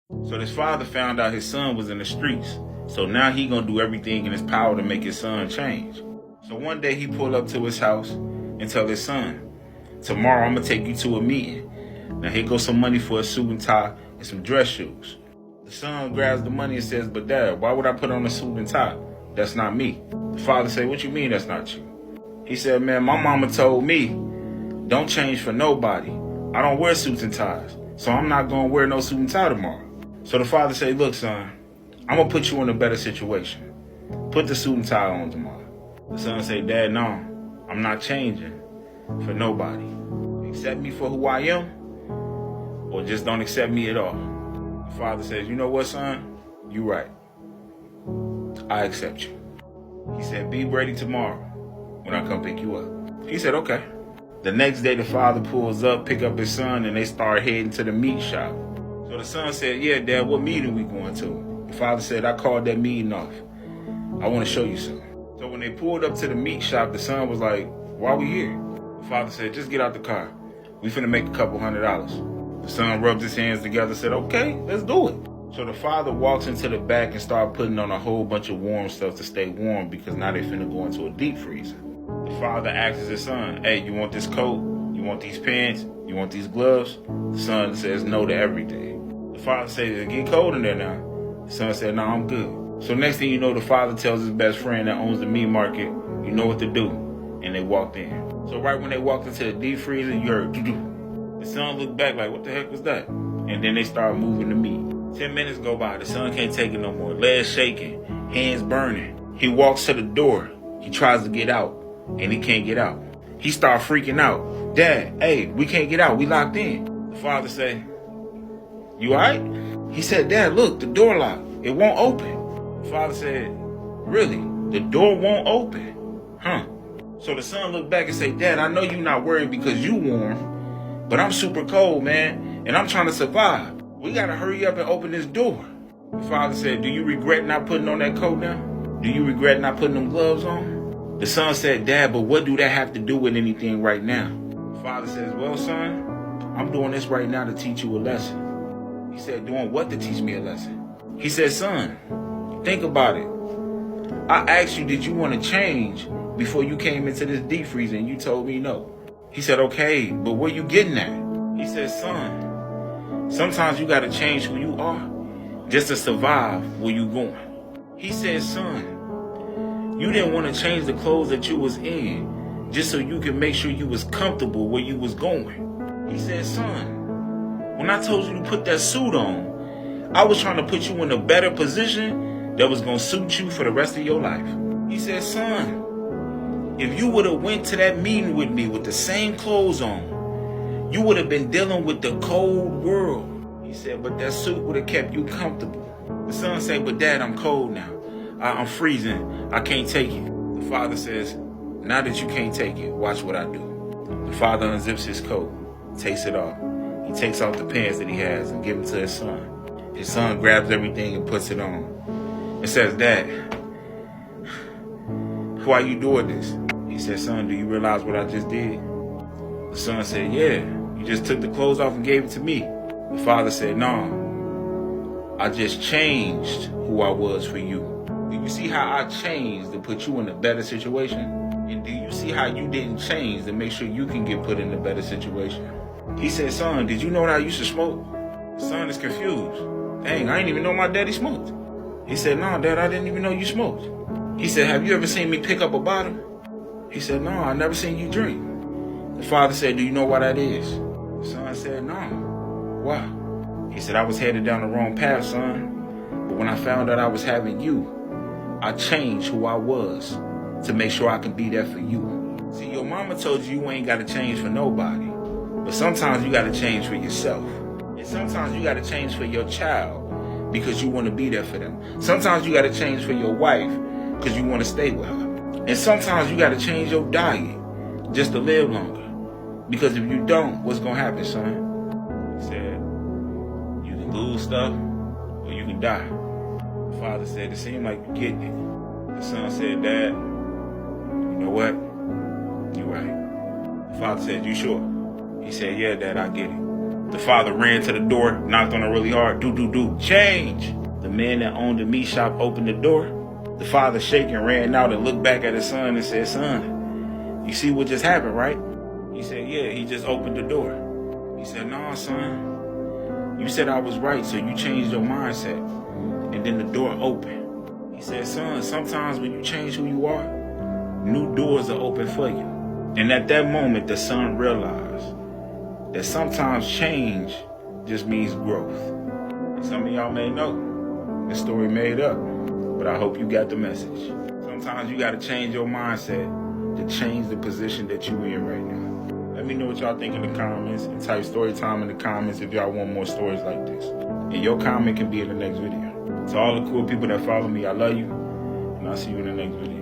So this father found out his son was in the streets. So now he gonna do everything in his power to make his son change. So one day he pulled up to his house and tell his son, tomorrow I'm gonna take you to a meeting. Now here goes some money for a suit and tie and some dress shoes. The son grabs the money and says, but dad, why would I put on a suit and tie? That's not me. The father said, what you mean that's not you? He said, man, my mama told me, don't change for nobody. I don't wear suits and ties, so I'm not gonna wear no suit and tie tomorrow. So the father said, look, son, I'm gonna put you in a better situation. Put the suit and tie on tomorrow. The son said, dad, no, I'm not changing for nobody. Accept me for who I am, or just don't accept me at all. The father says, you know what, son? You right. I accept you. He said, be ready tomorrow when I come pick you up. He said, okay. The next day, the father pulls up, pick up his son, and they start heading to the meat shop. So the son said, yeah, dad, what meeting we going to? The father said, I called that meeting off. I want to show you something. So when they pulled up to the meat shop, the son was like, why we here? The father said, just get out the car. We finna make a couple $100. The son rubbed his hands together and said, okay, let's do it. So the father walks into the back and starts putting on a whole bunch of warm stuff to stay warm because now they finna go into a deep freezer. The father asks his son, hey, you want this coat? You want these pants? You want these gloves? The son says no to everything. The father says, it get cold in there now. The son said, no, I'm good. So next thing you know, the father tells his best friend that owns the meat market, you know what to do. And they walked in. So right when they walked into the deep freezer, you heard doo-doo. The son looked back like, what the heck was that? And then they started moving the meat. 10 minutes go by. The son can't take it no more. Legs shaking, hands burning. He walks to the door. He tries to get out, and he can't get out. He starts freaking out. Dad, hey, we can't get out. We locked in. The father say, you all right? He said, Dad, look, the door locked. It won't open. The father said, really? The door won't open? Huh. So the son looked back and said, Dad, I know you're not worried because you warm, but I'm super cold, man, and I'm trying to survive. We got to hurry up and open this door. The father said, do you regret not putting on that coat now? Do you regret not putting them gloves on? The son said, Dad, but what do that have to do with anything right now? The father says, well, son, I'm doing this right now to teach you a lesson. He said, doing what to teach me a lesson? He said, son, think about it. I asked you, did you want to change before you came into this deep freezer, and you told me no. He said, okay, but where you getting at? He said, son, sometimes you got to change who you are just to survive where you going. He said, son, you didn't want to change the clothes that you was in just so you can make sure you was comfortable where you was going. He said, son, when I told you to put that suit on, I was trying to put you in a better position that was going to suit you for the rest of your life. He said, son, if you would have went to that meeting with me with the same clothes on, you would have been dealing with the cold world. He said, but that suit would have kept you comfortable. The son said, but Dad, I'm cold now. I'm freezing. I can't take it. The father says, now that you can't take it, watch what I do. The father unzips his coat, takes it off. He takes off the pants that he has and gives them to his son. His son grabs everything and puts it on. And says, Dad, why are you doing this? He said, son, do you realize what I just did? The son said, yeah, you just took the clothes off and gave it to me. The father said, no, I just changed who I was for you. Do you see how I changed to put you in a better situation? And do you see how you didn't change to make sure you can get put in a better situation? He said, son, did you know that I used to smoke? The son is confused. Dang, I didn't even know my daddy smoked. He said, no, Dad, I didn't even know you smoked. He said, have you ever seen me pick up a bottle? He said, no, I never seen you drink. The father said, do you know why that is? The son said, no. Why? He said, I was headed down the wrong path, son. But when I found out I was having you, I changed who I was to make sure I could be there for you. See, your mama told you you ain't got to change for nobody. But sometimes you got to change for yourself. And sometimes you got to change for your child because you want to be there for them. Sometimes you got to change for your wife because you want to stay with her. And sometimes you got to change your diet just to live longer. Because if you don't, what's going to happen, son? He said, you can lose stuff or you can die. The father said, it seemed like you're getting it. The son said, Dad, you know what? You're right. The father said, you sure? He said, yeah, Dad, I get it. The father ran to the door, knocked on it really hard. Do, change. The man that owned the meat shop opened the door. The father shaking ran out and looked back at his son and said, son, you see what just happened, right? He said, yeah, he just opened the door. He said, nah, son, you said I was right, so you changed your mindset. And then the door opened. He said, son, sometimes when you change who you are, new doors are open for you. And at that moment, the son realized that sometimes change just means growth. And some of y'all may know this story made up, but I hope you got the message. Sometimes you got to change your mindset to change the position that you're in right now. Let me know what y'all think in the comments, and type story time in the comments if y'all want more stories like this. And your comment can be in the next video. To all the cool people that follow me, I love you, and I'll see you in the next video.